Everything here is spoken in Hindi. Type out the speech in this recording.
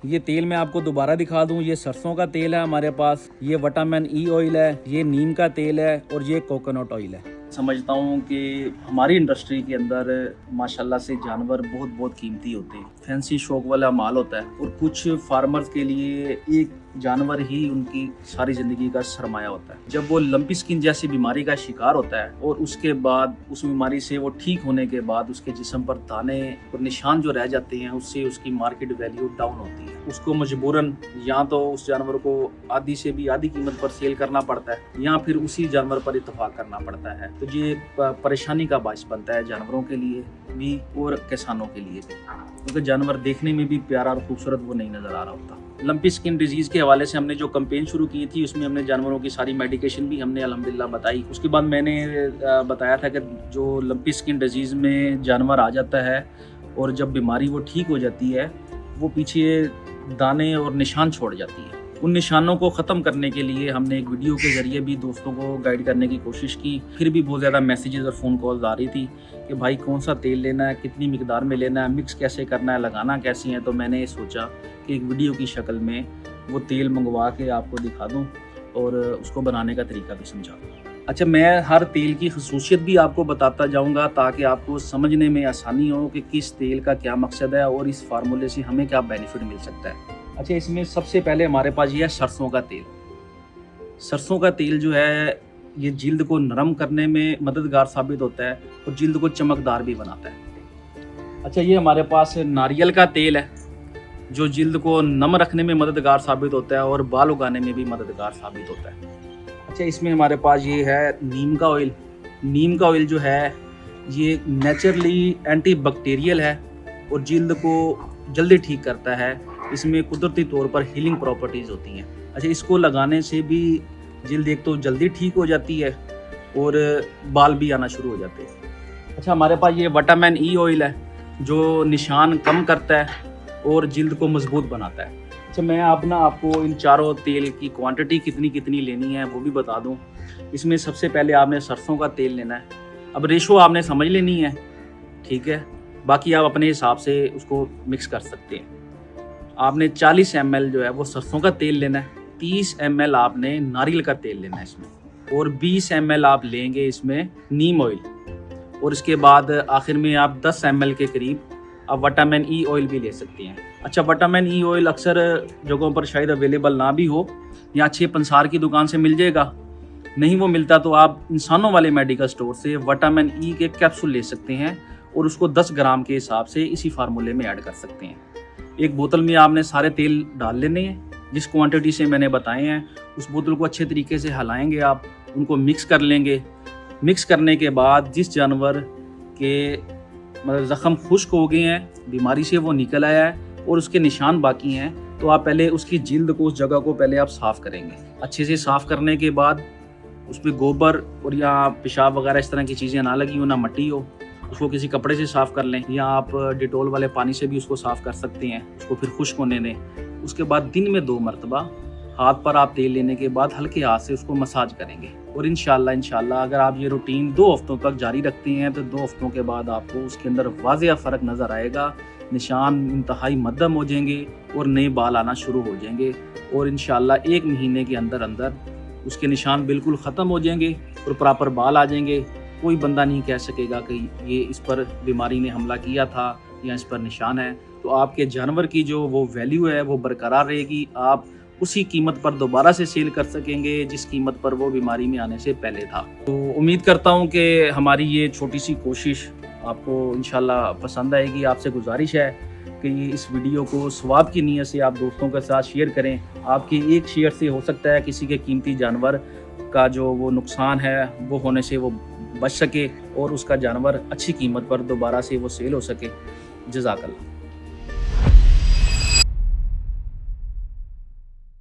ये तेल मैं आपको दोबारा दिखा दूं, ये सरसों का तेल है हमारे पास, ये विटामिन ई ऑयल है, ये नीम का तेल है और ये कोकोनट ऑयल है। समझता हूँ कि हमारी इंडस्ट्री के अंदर माशाल्लाह से जानवर बहुत बहुत कीमती होते हैं, फैंसी शौक वाला माल होता है और कुछ फार्मर्स के लिए एक जानवर ही उनकी सारी ज़िंदगी का सरमाया होता है। जब वो लंपी स्किन जैसी बीमारी का शिकार होता है और उसके बाद उस बीमारी से वो ठीक होने के बाद उसके जिस्म पर दाने और निशान जो रह जाते हैं, उससे उसकी मार्केट वैल्यू डाउन होती है। उसको मजबूरन या तो उस जानवर को आधी से भी आधी कीमत पर सेल करना पड़ता है या फिर उसी जानवर पर इत्तेफाक करना पड़ता है। तो ये परेशानी का बायस बनता है जानवरों के लिए भी और किसानों के लिए भी, क्योंकि जानवर देखने में भी प्यारा और खूबसूरत वो नहीं नज़र आ रहा होता। लंपी स्किन डिजीज़ के हवाले से हमने जो कैंपेन शुरू की थी, उसमें हमने जानवरों की सारी मेडिकेशन भी हमने अल्हम्दुलिल्लाह बताई। उसके बाद मैंने बताया था कि जो लंपी स्किन डिजीज़ में जानवर आ जाता है और जब बीमारी वो ठीक हो जाती है, वो पीछे दाने और निशान छोड़ जाती है। उन निशानों को ख़त्म करने के लिए हमने एक वीडियो के ज़रिए भी दोस्तों को गाइड करने की कोशिश की। फिर भी बहुत ज़्यादा मैसेजेस और फ़ोन कॉल्स आ रही थी कि भाई कौन सा तेल लेना है, कितनी मिकदार में लेना है, मिक्स कैसे करना है, लगाना कैसी है। तो मैंने सोचा कि एक वीडियो की शक्ल में वो तेल मंगवा के आपको दिखा दूँ और उसको बनाने का तरीका भी समझा दूँ। अच्छा, मैं हर तेल की खसूसियत भी आपको बताता जाऊंगा ताकि आपको समझने में आसानी हो कि किस तेल का क्या मकसद है और इस फार्मूले से हमें क्या बेनिफिट मिल सकता है। अच्छा, इसमें सबसे पहले हमारे पास ये है सरसों का तेल। सरसों का तेल जो है ये जिल्द को नरम करने में मददगार साबित होता है और जिल्द को चमकदार भी बनाता है। अच्छा, ये हमारे पास नारियल का तेल है जो जिल्द को नम रखने में मददगार साबित होता है और बाल उगाने में भी मददगार साबित होता है। अच्छा, इसमें हमारे पास ये है नीम का ऑयल। नीम का ऑयल जो है ये नेचुरली एंटी बैक्टीरियल है और जिल्द को जल्दी ठीक करता है। इसमें कुदरती तौर पर हीलिंग प्रॉपर्टीज़ होती हैं। अच्छा, इसको लगाने से भी जिल्द एक तो जल्दी ठीक हो जाती है और बाल भी आना शुरू हो जाते हैं। अच्छा, हमारे पास ये विटामिन ई ऑयल है जो निशान कम करता है और जिल्द को मजबूत बनाता है। अच्छा, मैं आपको इन चारों तेल की क्वांटिटी कितनी कितनी लेनी है वो भी बता दूं। इसमें सबसे पहले आपने सरसों का तेल लेना है। अब रेशो आपने समझ लेनी है, ठीक है, बाकी आप अपने हिसाब से उसको मिक्स कर सकते हैं। आपने 40 ml जो है वो सरसों का तेल लेना है, 30 ml आपने नारियल का तेल लेना है इसमें, और 20 ml आप लेंगे इसमें नीम ऑयल, और इसके बाद आखिर में आप 10 ml के करीब आप विटामिन ई ऑयल भी ले सकते हैं। अच्छा, विटामिन ई ऑयल अक्सर जगहों पर शायद अवेलेबल ना भी हो, या अच्छे पंसार की दुकान से मिल जाएगा। नहीं वो मिलता तो आप इंसानों वाले मेडिकल स्टोर से विटामिन ई के कैप्सूल ले सकते हैं और उसको 10 ग्राम के हिसाब से इसी फार्मूले में ऐड कर सकते हैं। एक बोतल में आपने सारे तेल डाल लेने हैं जिस क्वांटिटी से मैंने बताए हैं। उस बोतल को अच्छे तरीके से हिलाएंगे आप, उनको मिक्स कर लेंगे। मिक्स करने के बाद जिस जानवर के मतलब ज़ख़म खुश्क हो गए हैं, बीमारी से वो निकल आया है और उसके निशान बाकी हैं, तो आप पहले उसकी जिल्द को, उस जगह को पहले आप साफ़ करेंगे। अच्छे से साफ़ करने के बाद उसमें गोबर और या पेशाब वगैरह इस तरह की चीज़ें ना लगी हो, ना मट्टी हो, उसको किसी कपड़े से साफ़ कर लें या आप डिटोल वाले पानी से भी उसको साफ़ कर सकते हैं। उसको फिर खुश्क होने दें। उसके बाद दिन में 2 मरतबा हाथ पर आप तेल लेने के बाद हल्के हाथ से उसको मसाज करेंगे और इंशाल्लाह अगर आप ये रूटीन 2 हफ्तों तक जारी रखते हैं तो 2 हफ्तों के बाद आपको उसके अंदर वाज़ेह फ़र्क नज़र आएगा। निशान इंतहाई मध्यम हो जाएंगे और नए बाल आना शुरू हो जाएंगे और इंशाल्लाह 1 महीने के अंदर अंदर उसके निशान बिल्कुल ख़त्म हो जाएंगे और प्रॉपर बाल आ जाएंगे। कोई बंदा नहीं कह सकेगा कि ये इस पर बीमारी ने हमला किया था या इस पर निशान है। तो आपके जानवर की जो वो वैल्यू है वो बरकरार रहेगी। आप उसी कीमत पर दोबारा से सेल कर सकेंगे जिस कीमत पर वो बीमारी में आने से पहले था। तो उम्मीद करता हूँ कि हमारी ये छोटी सी कोशिश आपको इंशाल्लाह पसंद आएगी। आपसे गुजारिश है कि इस वीडियो को सवाब की नीयत से आप दोस्तों के साथ शेयर करें। आपके एक शेयर से हो सकता है किसी के कीमती जानवर का जो वो नुकसान है वो होने से वो बच सके और उसका जानवर अच्छी कीमत पर दोबारा से वो सेल हो सके। जज़ाकल्लाह।